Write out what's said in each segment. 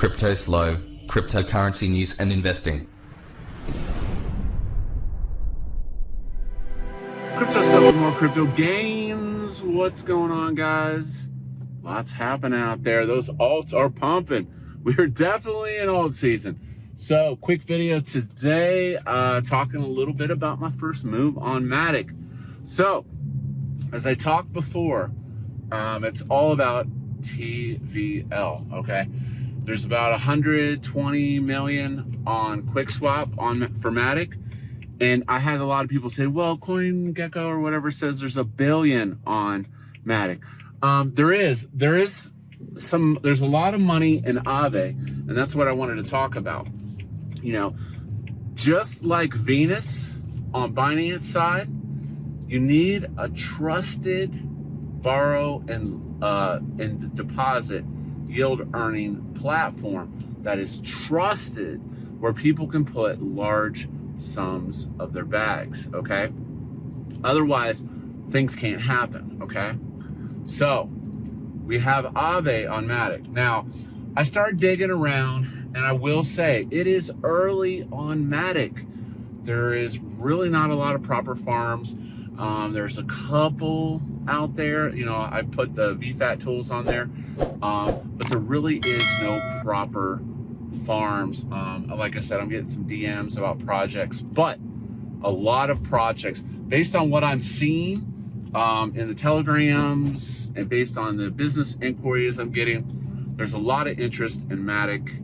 Cryptoslo, cryptocurrency news and investing. Cryptoslo for more crypto gains. What's going on, guys? Lots happening out there. Those alts are pumping. We are definitely in alt season. So, quick video today, talking a little bit about my first move on Matic. So, as I talked before, it's all about TVL, okay? There's about 120 million on QuickSwap for Matic. And I had a lot of people say, well, CoinGecko or whatever says there's a billion on Matic. There's a lot of money in Aave, and that's what I wanted to talk about. You know, just like Venus on Binance side, you need a trusted borrow and deposit yield earning platform that is trusted, where people can put large sums of their bags, okay? Otherwise, things can't happen, okay? So, we have Aave on Matic. Now, I started digging around, and I will say, it is early on Matic. There is really not a lot of proper farms. There's a couple out there. You know, I put the VFAT tools on there, but there really is no proper farms. Like I said, I'm getting some DMs about projects, but a lot of projects, based on what I'm seeing in the telegrams and based on the business inquiries I'm getting, there's a lot of interest in Matic.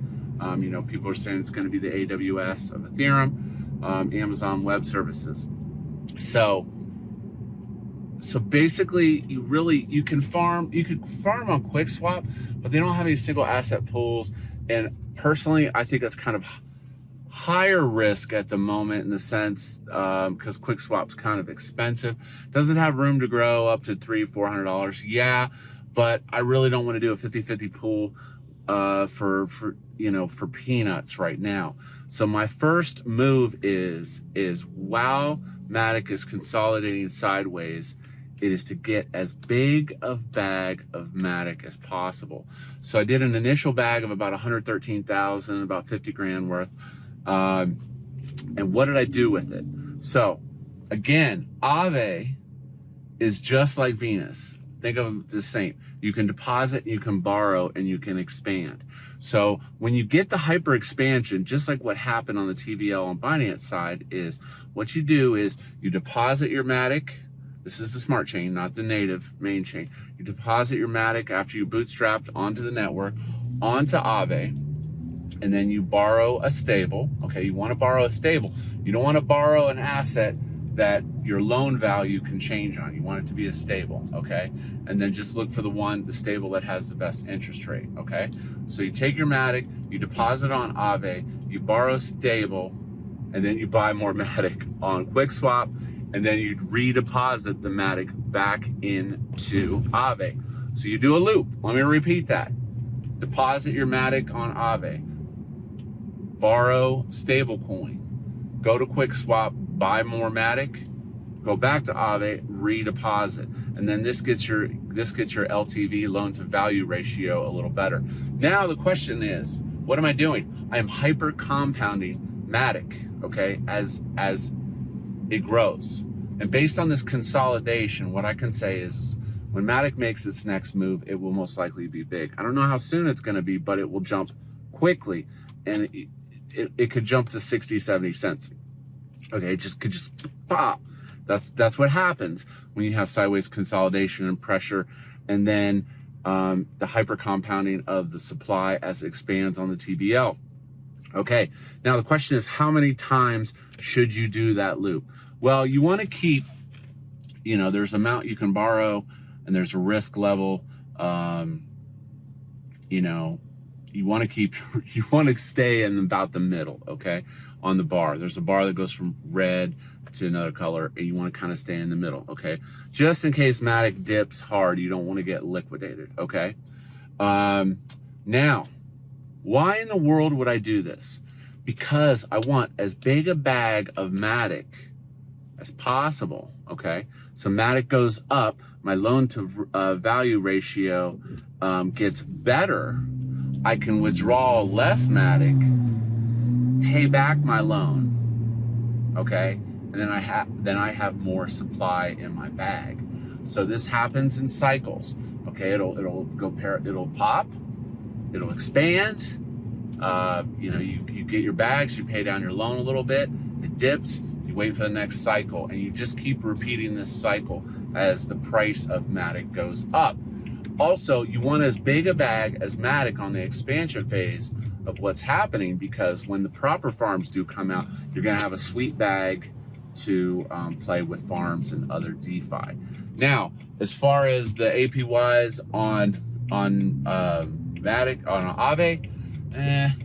You know, people are saying it's going to be the AWS of Ethereum, Amazon Web Services. So basically, you can farm on QuickSwap, but they don't have any single asset pools. And personally, I think that's kind of higher risk at the moment, in the sense, because QuickSwap's kind of expensive. Does it have room to grow up to $300-400? Yeah, but I really don't want to do a 50-50 pool for peanuts right now. So my first move is while Matic is consolidating sideways, it is to get as big of bag of Matic as possible. So I did an initial bag of about 113,000, about 50 grand worth. And what did I do with it? So again, Aave is just like Venus. Think of them the same. You can deposit, you can borrow, and you can expand. So when you get the hyper expansion, just like what happened on the TVL on Binance side, is what you do is you deposit your Matic. This is the smart chain, not the native main chain. You deposit your Matic after you bootstrapped onto the network, onto Aave, and then you borrow a stable. Okay, you want to borrow a stable. You don't want to borrow an asset that your loan value can change on. You want it to be a stable, okay? And then just look for the stable that has the best interest rate, okay? So you take your Matic, you deposit on Aave, you borrow stable, and then you buy more Matic on QuickSwap, and then you redeposit the Matic back into Aave. So you do a loop. Let me repeat that. Deposit your Matic on Aave, borrow stablecoin, go to QuickSwap, buy more Matic, go back to Aave, redeposit, and then this gets your LTV, loan to value ratio, a little better. Now the question is, what am I doing? I am hyper compounding Matic, okay, as it grows. And based on this consolidation, what I can say is, when Matic makes its next move, it will most likely be big. I don't know how soon it's going to be, but it will jump quickly, and it could jump to 60, 70 cents. Okay, it could just pop. That's what happens when you have sideways consolidation and pressure, and then the hyper compounding of the supply as it expands on the TVL. Okay, now the question is, how many times should you do that loop? Well, you want to keep, there's an amount you can borrow, and there's a risk level. You want to stay in about the middle, okay, on the bar. There's a bar that goes from red to another color, and you want to kind of stay in the middle, okay? Just in case Matic dips hard, you don't want to get liquidated, okay? Now, why in the world would I do this? Because I want as big a bag of Matic as possible, okay? So Matic goes up, my loan to value ratio gets better, I can withdraw less Matic, pay back my loan, okay? And then I have more supply in my bag. So this happens in cycles, okay? It'll pop, it'll expand. You know, you get your bags, you pay down your loan a little bit, it dips, you wait for the next cycle, and you just keep repeating this cycle as the price of Matic goes up. Also, you want as big a bag as Matic on the expansion phase of what's happening, because when the proper farms do come out, you're gonna have a sweet bag to play with farms and other DeFi. Now, as far as the APYs on Matic, on Aave,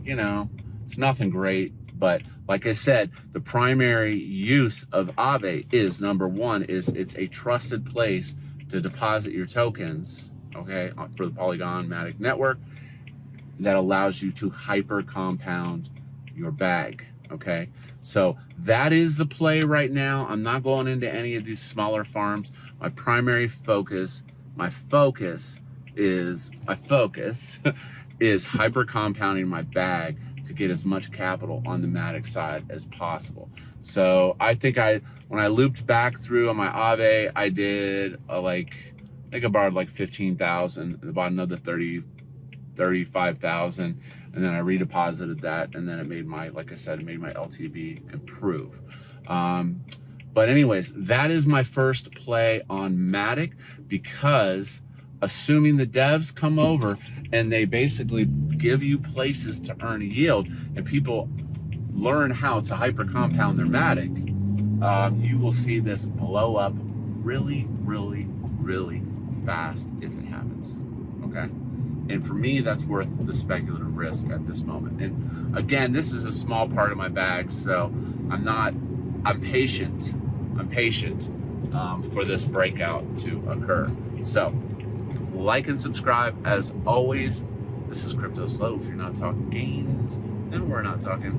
you know, it's nothing great. But like I said, the primary use of Aave is, number one, is it's a trusted place to deposit your tokens, okay, for the Polygon Matic network, that allows you to hyper compound your bag, okay? So that is the play right now. I'm not going into any of these smaller farms. My primary focus, is hyper compounding my bag to get as much capital on the Matic side as possible. So I think when I looped back through on my Aave, I did I think I borrowed like 15,000, I bought another 35,000, and then I redeposited that, and then it made my, like I said, it made my LTV improve. But anyways, that is my first play on Matic, because assuming the devs come over and they basically give you places to earn a yield, and people learn how to hyper compound their Matic, you will see this blow up really, really, really fast if it happens, okay? And for me, that's worth the speculative risk at this moment. And again, this is a small part of my bag, so I'm patient for this breakout to occur. So like and subscribe as always. This is Cryptoslo. If you're not talking gains, then we're not talking